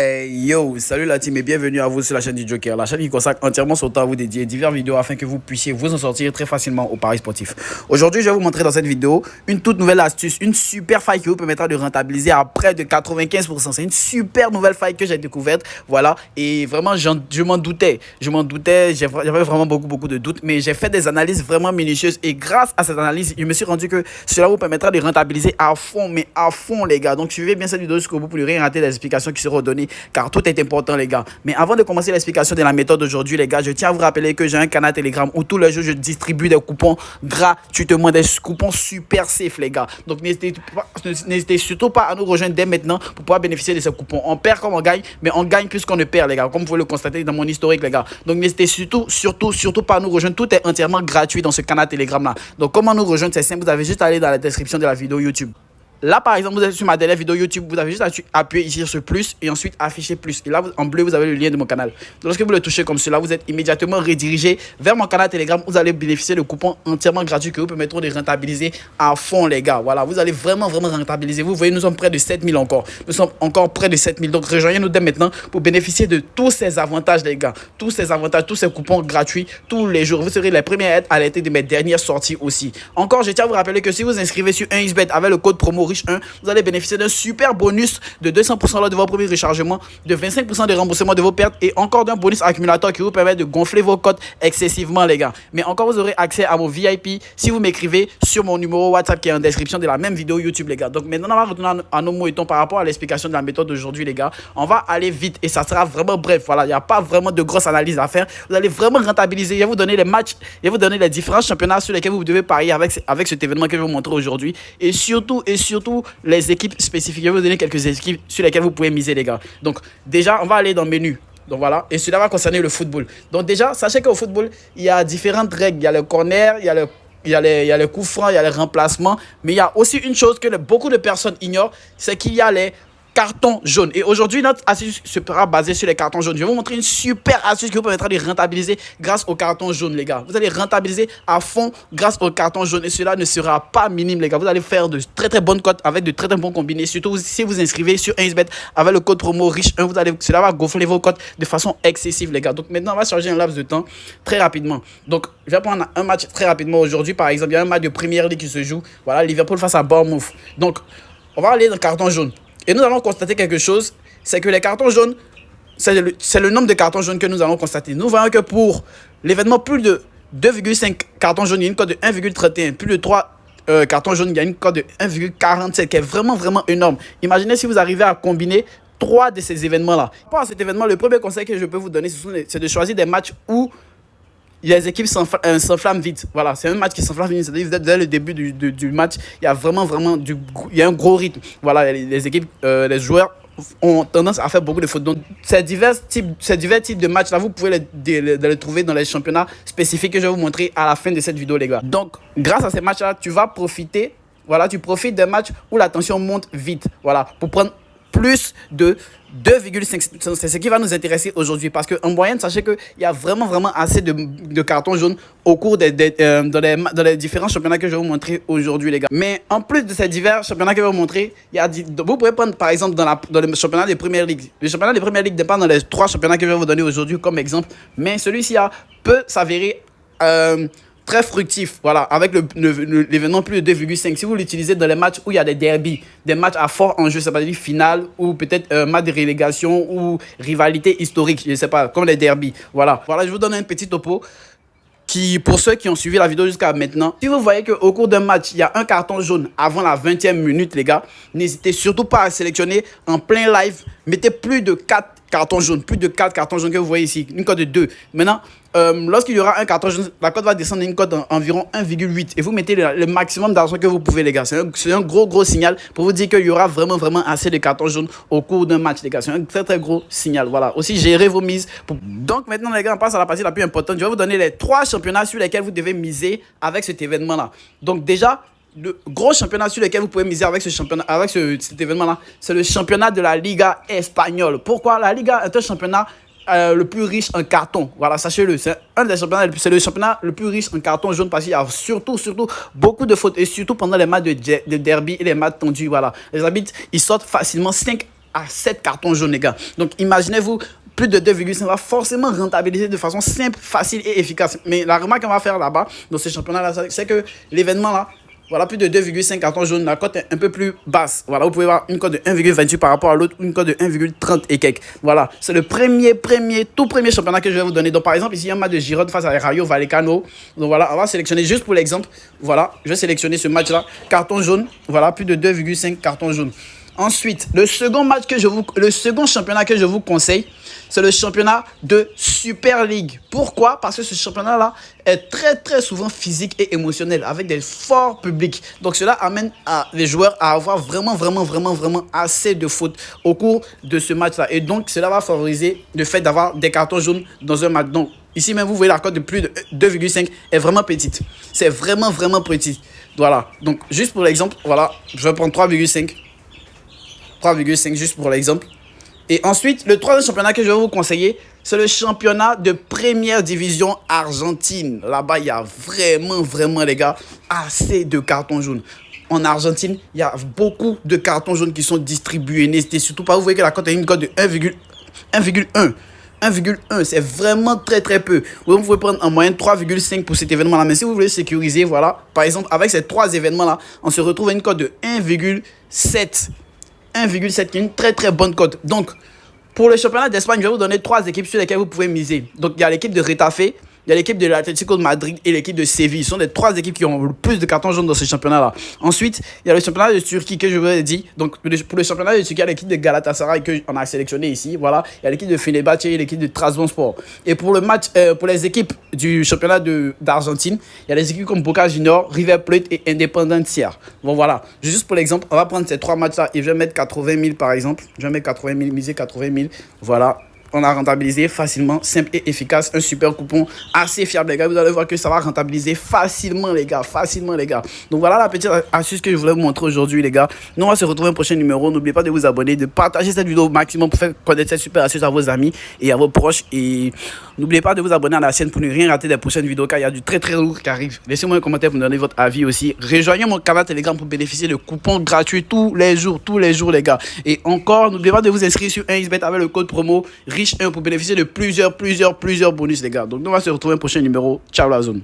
Hey yo, salut la team et bienvenue à vous sur la chaîne du Joker, la chaîne qui consacre entièrement son temps à vous dédier diverses vidéos afin que vous puissiez vous en sortir très facilement au paris sportif. Aujourd'hui, je vais vous montrer dans cette vidéo une toute nouvelle astuce, une super faille qui vous permettra de rentabiliser à près de 95%. C'est une super nouvelle faille que j'ai découverte, voilà, et vraiment je m'en doutais, j'avais vraiment beaucoup de doutes, mais j'ai fait des analyses vraiment minutieuses et grâce à cette analyse, je me suis rendu que cela vous permettra de rentabiliser à fond, mais à fond les gars. Donc suivez bien cette vidéo jusqu'au bout pour ne rien rater des explications qui seront données car tout est important les gars. Mais avant de commencer l'explication de la méthode d'aujourd'hui les gars, je tiens à vous rappeler que j'ai un canal Telegram où tous les jours je distribue des coupons gratuitement, des coupons super safe les gars. Donc n'hésitez surtout pas à nous rejoindre dès maintenant pour pouvoir bénéficier de ces coupons. On perd comme on gagne, mais on gagne plus qu'on ne perd les gars, comme vous pouvez le constater dans mon historique les gars. Donc n'hésitez surtout pas à nous rejoindre, tout est entièrement gratuit dans ce canal Telegram là. Donc comment nous rejoindre, c'est simple, vous avez juste à aller dans la description de la vidéo YouTube. Là, par exemple, vous êtes sur ma dernière vidéo YouTube, vous avez juste à appuyer ici sur ce plus et ensuite afficher plus. Et là, en bleu, vous avez le lien de mon canal. Donc, lorsque vous le touchez comme cela, vous êtes immédiatement redirigé vers mon canal Telegram. Vous allez bénéficier de coupons entièrement gratuits qui vous permettront de rentabiliser à fond, les gars. Voilà, vous allez vraiment rentabiliser. Vous voyez, nous sommes près de 7000 encore. Nous sommes encore près de 7000. Donc, rejoignez-nous dès maintenant pour bénéficier de tous ces avantages, les gars. Tous ces avantages, tous ces coupons gratuits tous les jours. Vous serez les premiers à être alertés de mes dernières sorties aussi. Encore, je tiens à vous rappeler que si vous inscrivez sur 1xBet avec le code promo riche1, vous allez bénéficier d'un super bonus de 200% lors de votre premier rechargement, de 25% de remboursement de vos pertes et encore d'un bonus accumulateur qui vous permet de gonfler vos cotes excessivement les gars. Mais encore vous aurez accès à mon VIP si vous m'écrivez sur mon numéro WhatsApp qui est en description de la même vidéo YouTube les gars. Donc maintenant on va retourner à nos mots par rapport à l'explication de la méthode d'aujourd'hui les gars. On va aller vite et ça sera vraiment bref. Voilà, il n'y a pas vraiment de grosse analyse à faire. Vous allez vraiment rentabiliser. Je vais vous donner les matchs, je vais vous donner les différents championnats sur lesquels vous devez parier avec cet événement que je vais vous montrer aujourd'hui et surtout les équipes spécifiques. Je vais vous donner quelques équipes sur lesquelles vous pouvez miser les gars. Donc déjà on va aller dans le menu. Donc voilà, et cela va concerner le football. Donc déjà, sachez qu'au football, il y a différentes règles. Il y a le corner, il y a les coups francs, il y a les remplacements. Mais il y a aussi une chose que beaucoup de personnes ignorent, c'est qu'il y a les cartons jaunes. Et aujourd'hui, notre astuce sera basée sur les cartons jaunes. Je vais vous montrer une super astuce qui vous permettra de rentabiliser grâce aux cartons jaunes, les gars. Vous allez rentabiliser à fond grâce aux cartons jaunes. Et cela ne sera pas minime, les gars. Vous allez faire de très bonnes cotes avec de très bons combinés. Surtout si vous inscrivez sur 1xBet avec le code promo riche1, cela va gonfler vos cotes de façon excessive, les gars. Donc maintenant, on va changer un laps de temps très rapidement. Donc, je vais prendre un match très rapidement aujourd'hui. Par exemple, il y a un match de Premier League qui se joue. Voilà, Liverpool face à Bournemouth. Donc, on va aller dans le carton jaune. Et nous allons constater quelque chose, c'est que les cartons jaunes, c'est le nombre de cartons jaunes que nous allons constater. Nous voyons que pour l'événement plus de 2,5 cartons jaunes, il y a une cote de 1,31. Plus de 3 cartons jaunes, il y a une cote de 1,47 qui est vraiment énorme. Imaginez si vous arrivez à combiner 3 de ces événements-là. Pour cet événement, le premier conseil que je peux vous donner, c'est de choisir des matchs où les équipes s'enflamment vite. Voilà, c'est un match qui s'enflamme vite. C'est-à-dire, dès le début du match, il y a vraiment il y a un gros rythme. Voilà, les équipes, les joueurs ont tendance à faire beaucoup de fautes. Donc, ces divers types de matchs-là, vous pouvez les trouver dans les championnats spécifiques que je vais vous montrer à la fin de cette vidéo, les gars. Donc, grâce à ces matchs-là, tu vas profiter. Voilà, tu profites des matchs où la tension monte vite. Voilà, pour prendre plus de 2,5. C'est ce qui va nous intéresser aujourd'hui parce qu'en moyenne, sachez qu'il y a vraiment assez de cartons jaunes au cours dans les différents championnats que je vais vous montrer aujourd'hui, les gars. Mais en plus de ces divers championnats que je vais vous montrer, vous pouvez prendre par exemple dans le championnat de Premier League. Le championnat de Premier League n'est pas dans les 3 championnats que je vais vous donner aujourd'hui comme exemple, mais celui-ci peut s'avérer très fructif, voilà, avec l'événement plus de 2,5. Si vous l'utilisez dans les matchs où il y a des derbies, des matchs à fort enjeu, ça veut dire finale ou peut-être match de relégation ou rivalité historique, je ne sais pas, comme les derbies. Voilà, je vous donne un petit topo pour ceux qui ont suivi la vidéo jusqu'à maintenant. Si vous voyez qu'au cours d'un match, il y a un carton jaune avant la 20e minute, les gars, n'hésitez surtout pas à sélectionner en plein live. Mettez plus de 4 cartons jaunes, que vous voyez ici, une cote de 2. Maintenant, lorsqu'il y aura un carton jaune, la cote va descendre à une cote d'environ 1,8 et vous mettez le maximum d'argent que vous pouvez, les gars. C'est un gros signal pour vous dire qu'il y aura vraiment assez de cartons jaunes au cours d'un match, les gars. C'est un très gros signal. Voilà, aussi gérez vos mises. Donc maintenant, les gars, on passe à la partie la plus importante. Je vais vous donner les 3 championnats sur lesquels vous devez miser avec cet événement-là. Donc déjà, le gros championnat sur lequel vous pouvez miser avec cet événement-là, c'est le championnat de la Liga espagnole. Pourquoi? La Liga est un championnat le plus riche en carton. Voilà, sachez-le. C'est le championnat le plus riche en carton jaune parce qu'il y a surtout beaucoup de fautes et surtout pendant les matchs de derby et les matchs tendus. Voilà. Les arbitres, ils sortent facilement 5 à 7 cartons jaunes, les gars. Donc, imaginez-vous, plus de 2,5 va forcément rentabiliser de façon simple, facile et efficace. Mais la remarque qu'on va faire là-bas, dans ce championnat-là, c'est que l'événement là, voilà, plus de 2,5 cartons jaunes, la cote est un peu plus basse. Voilà, vous pouvez voir une cote de 1,28 par rapport à l'autre, une cote de 1,30 et quelques. Voilà, c'est le tout premier championnat que je vais vous donner. Donc, par exemple, ici, il y a un match de Girona face à Rayo Vallecano. Donc, voilà, on va sélectionner juste pour l'exemple. Voilà, je vais sélectionner ce match-là. Carton jaune, voilà, plus de 2,5 cartons jaunes. Ensuite, le second championnat que je vous conseille, c'est le championnat de Super League. Pourquoi? Parce que ce championnat-là est très souvent physique et émotionnel avec des forts publics. Donc cela amène les joueurs à avoir vraiment assez de fautes au cours de ce match-là. Et donc cela va favoriser le fait d'avoir des cartons jaunes dans un match. Donc ici même, vous voyez la cote de plus de 2,5 est vraiment petite. C'est vraiment petit. Voilà. Donc juste pour l'exemple, voilà, je vais prendre 3,5 juste pour l'exemple. Et ensuite, le troisième championnat que je vais vous conseiller, c'est le championnat de première division argentine. Là-bas, il y a vraiment, les gars, assez de cartons jaunes. En Argentine, il y a beaucoup de cartons jaunes qui sont distribués. N'hésitez surtout pas, vous voyez que la cote est une cote de 1,1. 1,1, c'est vraiment très peu. Vous pouvez prendre en moyenne 3,5 pour cet événement-là. Mais si vous voulez sécuriser, voilà, par exemple, avec ces trois événements-là, on se retrouve à une cote de 1,7. 1,7 qui est une très bonne cote. Donc, pour le championnat d'Espagne, je vais vous donner 3 équipes sur lesquelles vous pouvez miser. Donc, il y a l'équipe de Retafe, il y a l'équipe de l'Atlético de Madrid et l'équipe de Séville. Ce sont les 3 équipes qui ont le plus de cartons jaunes dans ce championnat-là. Ensuite, il y a le championnat de Turquie que je vous ai dit. Donc, pour le championnat de Turquie, il y a l'équipe de Galatasaray qu'on a sélectionné ici. Voilà. Il y a l'équipe de Fenerbahçe et l'équipe de Trabzonspor. Et pour le match, pour les équipes du championnat d'Argentine, il y a les équipes comme Boca Juniors, River Plate et Independencia. Bon, voilà. Juste pour l'exemple, on va prendre ces 3 matchs-là et je vais mettre 80 000 par exemple. Je vais mettre 80 000, miser 80 000. Voilà. On a rentabilisé facilement, simple et efficace. Un super coupon assez fiable, les gars. Vous allez voir que ça va rentabiliser facilement, les gars. Donc, voilà la petite astuce que je voulais vous montrer aujourd'hui, les gars. Nous, on va se retrouver au prochain numéro. N'oubliez pas de vous abonner, de partager cette vidéo au maximum pour faire connaître cette super astuce à vos amis et à vos proches. Et n'oubliez pas de vous abonner à la chaîne pour ne rien rater des prochaines vidéos, car il y a du très lourd qui arrive. Laissez-moi un commentaire pour me donner votre avis aussi. Rejoignez mon canal Telegram pour bénéficier de coupons gratuits tous les jours, les gars. Et encore, n'oubliez pas de vous inscrire sur 1xBet avec le code promo Riche1 pour bénéficier de plusieurs bonus, les gars. Donc, nous, on va se retrouver au prochain numéro. Ciao la zone.